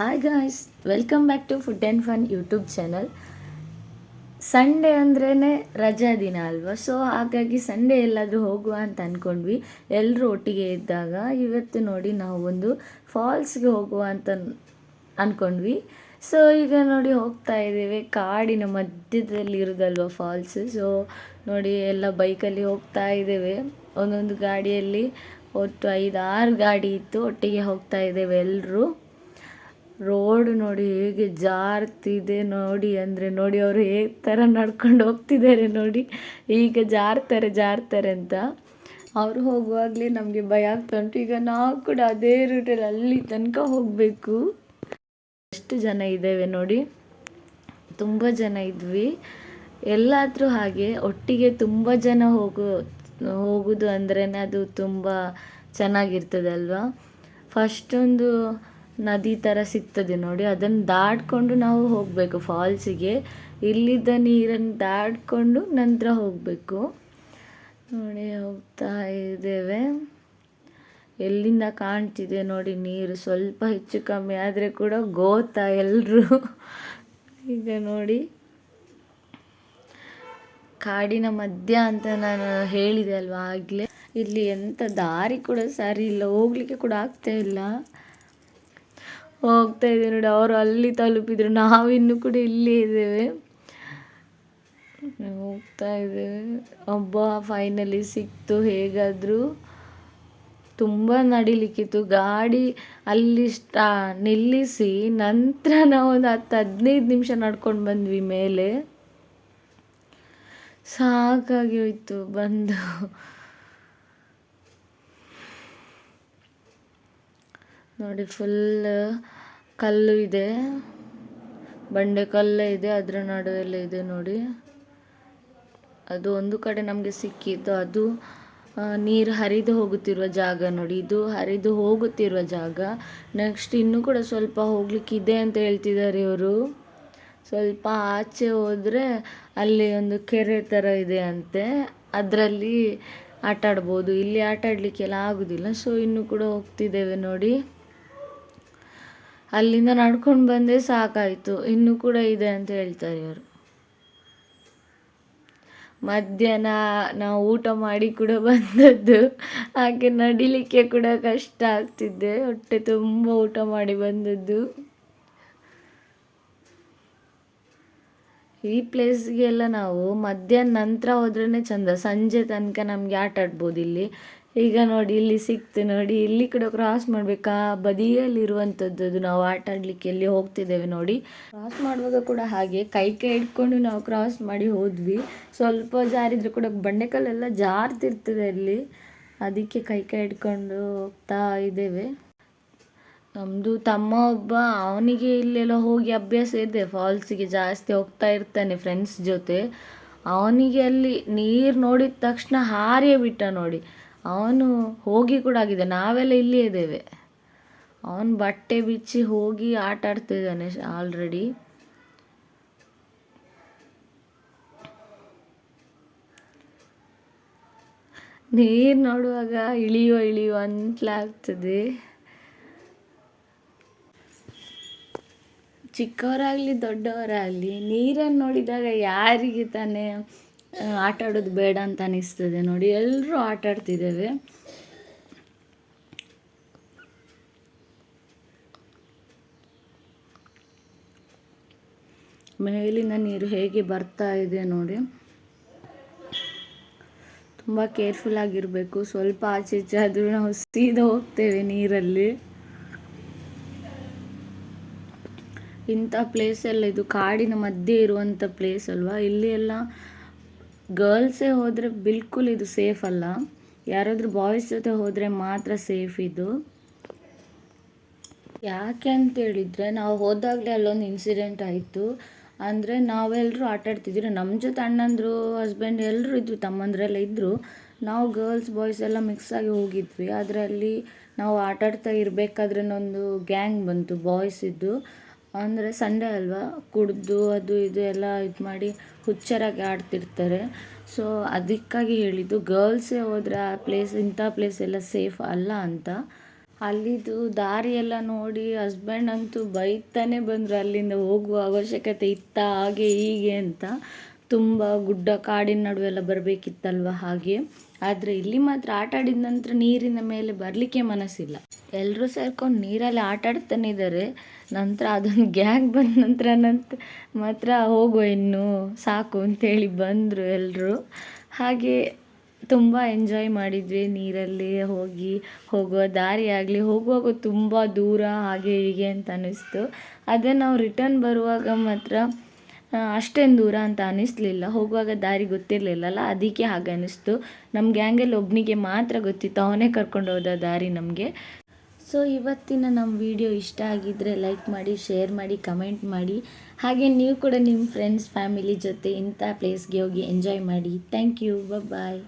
Hi guys, welcome back to food and fun YouTube channel. Sunday ಅಂದ್ರೇ ರಜಾ ದಿನ ಅಲ್ವಾ, ಸೊ ಹಾಗಾಗಿ ಸಂಡೇ ಎಲ್ಲಾದರೂ ಹೋಗುವ ಅಂತ ಅಂದ್ಕೊಂಡ್ವಿ. ಎಲ್ಲರೂ ಒಟ್ಟಿಗೆ ಇದ್ದಾಗ ಇವತ್ತು ನೋಡಿ ನಾವು ಒಂದು ಫಾಲ್ಸ್ಗೆ ಹೋಗುವ ಅಂತ ಅಂದ್ಕೊಂಡ್ವಿ. ಸೊ ಈಗ ನೋಡಿ ಹೋಗ್ತಾ ಇದ್ದೇವೆ. ಕಾಡಿನ ಮಧ್ಯದಲ್ಲಿ ಇರೋದಲ್ವ ಫಾಲ್ಸ್. ಸೊ ನೋಡಿ ಎಲ್ಲ ಬೈಕಲ್ಲಿ ಹೋಗ್ತಾ ಇದ್ದೇವೆ. ಒಂದೊಂದು ಗಾಡಿಯಲ್ಲಿ ಒಟ್ಟು 5-6 ಗಾಡಿ ಇತ್ತು, ಒಟ್ಟಿಗೆ ಹೋಗ್ತಾ ಇದ್ದೇವೆ ಎಲ್ಲರೂ. ರೋಡ್ ನೋಡಿ ಹೇಗೆ ಜಾರ್ತಿದೆ ನೋಡಿ, ಅಂದರೆ ನೋಡಿ ಅವರು ಹೇಗೆ ಥರ ನಡ್ಕೊಂಡು ಹೋಗ್ತಿದ್ದಾರೆ ನೋಡಿ. ಈಗ ಜಾರ್ತಾರೆ ಅಂತ ಅವರು ಹೋಗುವಾಗಲೇ ನಮಗೆ ಭಯ ಆಗ್ತಾ ಉಂಟು. ಈಗ ನಾವು ಕೂಡ ಅದೇ ರೂಟಲ್ಲಿ ಅಲ್ಲಿ ತನಕ ಹೋಗಬೇಕು. ಎಷ್ಟು ಜನ ಇದ್ದೇವೆ ನೋಡಿ, ತುಂಬ ಜನ ಇದ್ವಿ. ಎಲ್ಲಾದರೂ ಹಾಗೆ ಒಟ್ಟಿಗೆ ತುಂಬ ಜನ ಹೋಗೋದು ಅಂದ್ರೇ ಅದು ತುಂಬ ಚೆನ್ನಾಗಿರ್ತದಲ್ವ. ಫಸ್ಟೊಂದು ನದಿ ಥರ ಸಿಗ್ತದೆ ನೋಡಿ, ಅದನ್ನು ದಾಟ್ಕೊಂಡು ನಾವು ಹೋಗಬೇಕು ಫಾಲ್ಸಿಗೆ. ಇಲ್ಲಿದ್ದ ನೀರನ್ನು ದಾಟ್ಕೊಂಡು ನಂತರ ಹೋಗಬೇಕು. ನೋಡಿ ಹೋಗ್ತಾ ಇದ್ದೇವೆ. ಎಲ್ಲಿಂದ ಕಾಣ್ತಿದೆ ನೋಡಿ ನೀರು, ಸ್ವಲ್ಪ ಹೆಚ್ಚು ಕಮ್ಮಿ ಆದರೆ ಕೂಡ ಗೋತಾ ಎಲ್ಲರೂ. ಈಗ ನೋಡಿ ಕಾಡಿನ ಮಧ್ಯ ಅಂತ ನಾನು ಹೇಳಿದೆ ಅಲ್ವಾ ಆಗಲೇ. ಇಲ್ಲಿ ಎಂಥ ದಾರಿ ಕೂಡ ಸರಿ ಇಲ್ಲ, ಹೋಗ್ಲಿಕ್ಕೆ ಕೂಡ ಆಗ್ತಾ ಇಲ್ಲ. ಹೋಗ್ತಾ ಇದ್ದೇವೆ ನೋಡಿ, ಅವರು ಅಲ್ಲಿ ತಲುಪಿದ್ರು, ನಾವಿನ್ನೂ ಕೂಡ ಇಲ್ಲೇ ಇದ್ದೇವೆ. ಹೋಗ್ತಾ ಇದ್ದೇವೆ. ಫೈನಲಿ ಸಿಕ್ತು ಹೇಗಾದರೂ. ತುಂಬ ನಡಿಲಿಕ್ಕಿತ್ತು. ಗಾಡಿ ಅಲ್ಲಿ ನಿಲ್ಲಿಸಿ ನಂತರ ನಾವು ಒಂದು 10-15 ನಿಮಿಷ ನಡ್ಕೊಂಡು ಬಂದ್ವಿ ಮೇಲೆ. ಸಾಕಾಗಿ ಹೋಯ್ತು ಬಂದು. ನೋಡಿ ಫುಲ್ ಕಲ್ಲು ಇದೆ, ಬಂಡೆ ಕಲ್ಲೇ ಇದೆ, ಅದರ ನಡುವೆಲ್ಲ ಇದೆ ನೋಡಿ. ಅದು ಒಂದು ಕಡೆ ನಮಗೆ ಸಿಕ್ಕಿದ್ದು, ಅದು ನೀರು ಹರಿದು ಹೋಗುತ್ತಿರುವ ಜಾಗ ನೋಡಿ. ಇದು ಹರಿದು ಹೋಗುತ್ತಿರುವ ಜಾಗ. ನೆಕ್ಸ್ಟ್ ಇನ್ನೂ ಕೂಡ ಸ್ವಲ್ಪ ಹೋಗ್ಲಿಕ್ಕಿದೆ ಅಂತ ಹೇಳ್ತಿದ್ದಾರೆ ಇವರು. ಸ್ವಲ್ಪ ಆಚೆ ಹೋದರೆ ಅಲ್ಲಿ ಒಂದು ಕೆರೆ ಥರ ಇದೆ ಅಂತೆ, ಅದರಲ್ಲಿ ಆಟ ಆಡ್ಬೋದು. ಇಲ್ಲಿ ಆಟ ಆಡಲಿಕ್ಕೆಲ್ಲ ಆಗೋದಿಲ್ಲ. ಸೊ ಇನ್ನೂ ಕೂಡ ಹೋಗ್ತಿದ್ದೇವೆ ನೋಡಿ. ಅಲ್ಲಿಂದ ನಡ್ಕೊಂಡು ಬಂದೇ ಸಾಕಾಯಿತು, ಇನ್ನೂ ಕೂಡ ಇದೆ ಅಂತ ಹೇಳ್ತಾರೆ ಇವರು. ಮಧ್ಯಾಹ್ನ ನಾವು ಊಟ ಮಾಡಿ ಕೂಡ ಬಂದದ್ದು, ಹಾಗೆ ನಡಿಲಿಕ್ಕೆ ಕೂಡ ಕಷ್ಟ ಆಗ್ತಿದೆ. ಹೊಟ್ಟೆ ತುಂಬ ಊಟ ಮಾಡಿ ಬಂದದ್ದು. ಈ ಪ್ಲೇಸ್ಗೆಲ್ಲ ನಾವು ಮಧ್ಯಾಹ್ನ ನಂತರ ಹೋದ್ರೇ ಚಂದ, ಸಂಜೆ ತನಕ ನಮಗೆ ಆಟ ಆಡ್ಬೋದು ಇಲ್ಲಿ. ಈಗ ನೋಡಿ ಇಲ್ಲಿ ಸಿಕ್ತು ನೋಡಿ, ಇಲ್ಲಿ ಕೂಡ ಕ್ರಾಸ್ ಮಾಡಬೇಕಾ ಬದಿಯಲ್ಲಿರುವಂಥದ್ದು. ಅದು ನಾವು ಆಟ ಆಡಲಿಕ್ಕೆ ಎಲ್ಲಿ ಹೋಗ್ತಿದ್ದೇವೆ ನೋಡಿ. ಕ್ರಾಸ್ ಮಾಡುವಾಗ ಕೂಡ ಹಾಗೆ ಕೈ ಹಿಡ್ಕೊಂಡು ನಾವು ಕ್ರಾಸ್ ಮಾಡಿ ಹೋದ್ವಿ. ಸ್ವಲ್ಪ ಜಾರಿದ್ರೆ ಕೂಡ ಬಂಡೆಕಲ್ಲೆಲ್ಲ ಜಾರ್ತಿರ್ತದೆ ಅಲ್ಲಿ, ಅದಕ್ಕೆ ಕೈ ಹಿಡ್ಕೊಂಡು ಹೋಗ್ತಾ ಇದ್ದೇವೆ. ನಮ್ಮದು ತಮ್ಮ ಒಬ್ಬ, ಅವನಿಗೆ ಇಲ್ಲೆಲ್ಲ ಹೋಗಿ ಅಭ್ಯಾಸ ಇದೆ, ಫಾಲ್ಸಿಗೆ ಜಾಸ್ತಿ ಹೋಗ್ತಾ ಇರ್ತಾನೆ ಫ್ರೆಂಡ್ಸ್ ಜೊತೆ. ಅವನಿಗೆ ಅಲ್ಲಿ ನೀರು ನೋಡಿದ ತಕ್ಷಣ ಹಾರೇ ಬಿಟ್ಟ ನೋಡಿ. ಅವನು ಹೋಗಿ ಕೂಡ ಆಗಿದೆ, ನಾವೆಲ್ಲ ಇಲ್ಲೇ ಇದ್ದೇವೆ. ಅವನು ಬಟ್ಟೆ ಬಿಚ್ಚಿ ಹೋಗಿ ಆಟ ಆಡ್ತಿದ್ದಾನೆ ಆಲ್ರೆಡಿ. ನೀರು ನೋಡುವಾಗ ಇಳಿಯುವ ಅಂತಲಾಗ್ತದೆ. ಚಿಕ್ಕವರಾಗಲಿ ದೊಡ್ಡವರಾಗಲಿ ನೀರನ್ನು ನೋಡಿದಾಗ ಯಾರಿಗೆ ತಾನೇ ಆಟ ಆಡೋದು ಬೇಡ ಅಂತ ಅನಿಸ್ತದೆ ನೋಡಿ. ಎಲ್ಲರೂ ಆಟ ಆಡ್ತಿದ್ದೇವೆ. ಮೇಲಿನ ನೀರು ಹೇಗೆ ಬರ್ತಾ ಇದೆ ನೋಡಿ. ತುಂಬ ಕೇರ್ಫುಲ್ ಆಗಿರಬೇಕು. ಸ್ವಲ್ಪ ಆಚೆ ಈಚೆ ಆದರೂ ನಾವು ಸೀದಾ ಹೋಗ್ತೇವೆ ನೀರಲ್ಲಿ. ಇಂಥ ಪ್ಲೇಸ್ ಎಲ್ಲ, ಇದು ಕಾಡಿನ ಮಧ್ಯೆ ಇರುವಂಥ ಪ್ಲೇಸ್ ಅಲ್ವಾ. ಇಲ್ಲಿ ಎಲ್ಲ ಗರ್ಲ್ಸೇ ಹೋದರೆ ಬಿಲ್ಕುಲ್ ಇದು ಸೇಫ್ ಅಲ್ಲ. ಯಾರಾದರೂ ಬಾಯ್ಸ್ ಜೊತೆ ಹೋದರೆ ಮಾತ್ರ ಸೇಫ್ ಇದು. ಯಾಕೆ ಅಂತ ಹೇಳಿದರೆ, ನಾವು ಹೋದಾಗಲೇ ಅಲ್ಲೊಂದು ಇನ್ಸಿಡೆಂಟ್ ಆಯಿತು. ಅಂದರೆ ನಾವೆಲ್ಲರೂ ಆಟ ಆಡ್ತಿದ್ರು, ನಮ್ಮ ಜೊತೆ ಅಣ್ಣಂದರು, ಹಸ್ಬೆಂಡ್ ಎಲ್ಲರೂ ಇದ್ದರು, ತಮ್ಮಂದರೆಲ್ಲ ಇದ್ದರು. ನಾವು ಗರ್ಲ್ಸ್ ಬಾಯ್ಸ್ ಎಲ್ಲ ಮಿಕ್ಸ್ ಆಗಿ ಹೋಗಿದ್ವಿ. ಅದರಲ್ಲಿ ನಾವು ಆಟ ಆಡ್ತಾ ಇರಬೇಕಾದ್ರೆ ಒಂದು ಗ್ಯಾಂಗ್ ಬಂತು ಬಾಯ್ಸ್ ಇದ್ದು. ಅಂದರೆ ಸಂಡೇ ಅಲ್ವಾ, ಕುಡಿದು ಅದು ಇದು ಎಲ್ಲ ಇದು ಮಾಡಿ ಹುಚ್ಚರಾಗಿ ಆಡ್ತಿರ್ತಾರೆ. ಸೊ ಅದಕ್ಕಾಗಿ ಹೇಳಿದ್ದು, ಗರ್ಲ್ಸೇ ಹೋದರೆ ಆ ಪ್ಲೇಸ್, ಇಂಥ ಪ್ಲೇಸ್ ಎಲ್ಲ ಸೇಫ್ ಅಲ್ಲ ಅಂತ. ಅಲ್ಲಿದು ದಾರಿ ಎಲ್ಲ ನೋಡಿ ಹಸ್ಬೆಂಡ್ ಅಂತೂ ಬೈತಾನೆ ಬಂದರು, ಅಲ್ಲಿಂದ ಹೋಗುವ ಅವಶ್ಯಕತೆ ಇತ್ತಾ ಹಾಗೆ ಹೀಗೆ ಅಂತ. ತುಂಬ ಗುಡ್ಡ ಕಾಡಿನ ನಡುವೆ ಎಲ್ಲ ಬರಬೇಕಿತ್ತಲ್ವ ಹಾಗೆ. ಆದರೆ ಇಲ್ಲಿ ಮಾತ್ರ ಆಟ ಆಡಿದ ನಂತರ ನೀರಿನ ಮೇಲೆ ಬರಲಿಕ್ಕೆ ಮನಸ್ಸಿಲ್ಲ. ಎಲ್ಲರೂ ಸೇರ್ಕೊಂಡು ನೀರಲ್ಲಿ ಆಟ ಆಡ್ತಾನೆ ಇದ್ದಾರೆ. ನಂತರ ಅದೊಂದು ಗ್ಯಾಂಗ್ ಬಂದ ನಂತರ ಮಾತ್ರ ಹೋಗುವ ಇನ್ನು ಸಾಕು ಅಂತೇಳಿ ಬಂದರು ಎಲ್ಲರೂ. ಹಾಗೆ ತುಂಬ ಎಂಜಾಯ್ ಮಾಡಿದ್ವಿ ನೀರಲ್ಲಿ ಹೋಗುವ ದಾರಿ ಆಗಲಿ, ಹೋಗುವಾಗ ತುಂಬ ದೂರ ಹಾಗೆ ಹೀಗೆ ಅಂತ ಅನ್ನಿಸ್ತು. ಅದೇ ನಾವು ರಿಟರ್ನ್ ಬರುವಾಗ ಮಾತ್ರ ಅಷ್ಟೇನು ದೂರ ಅಂತ ಅನ್ನಿಸ್ಲಿಲ್ಲ. ಹೋಗುವಾಗ ದಾರಿ ಗೊತ್ತಿರಲಿಲ್ಲಲ್ಲ, ಅದಕ್ಕೆ ಹಾಗೆ ಅನ್ನಿಸ್ತು. ನಮ್ಮ ಗ್ಯಾಂಗಲ್ಲಿ ಒಬ್ಬನಿಗೆ ಮಾತ್ರ ಗೊತ್ತಿತ್ತು, ಅವನೇ ಕರ್ಕೊಂಡು ಹೋದ ದಾರಿ ನಮಗೆ. ಸೊ ಇವತ್ತಿನ ನಮ್ಮ ವಿಡಿಯೋ ಇಷ್ಟ ಆಗಿದ್ದರೆ ಲೈಕ್ ಮಾಡಿ, ಶೇರ್ ಮಾಡಿ, ಕಮೆಂಟ್ ಮಾಡಿ. ಹಾಗೆ ನೀವು ಕೂಡ ನಿಮ್ಮ ಫ್ರೆಂಡ್ಸ್ ಫ್ಯಾಮಿಲಿ ಜೊತೆ ಇಂಥ ಪ್ಲೇಸ್ಗೆ ಹೋಗಿ ಎಂಜಾಯ್ ಮಾಡಿ. Thank you, bye.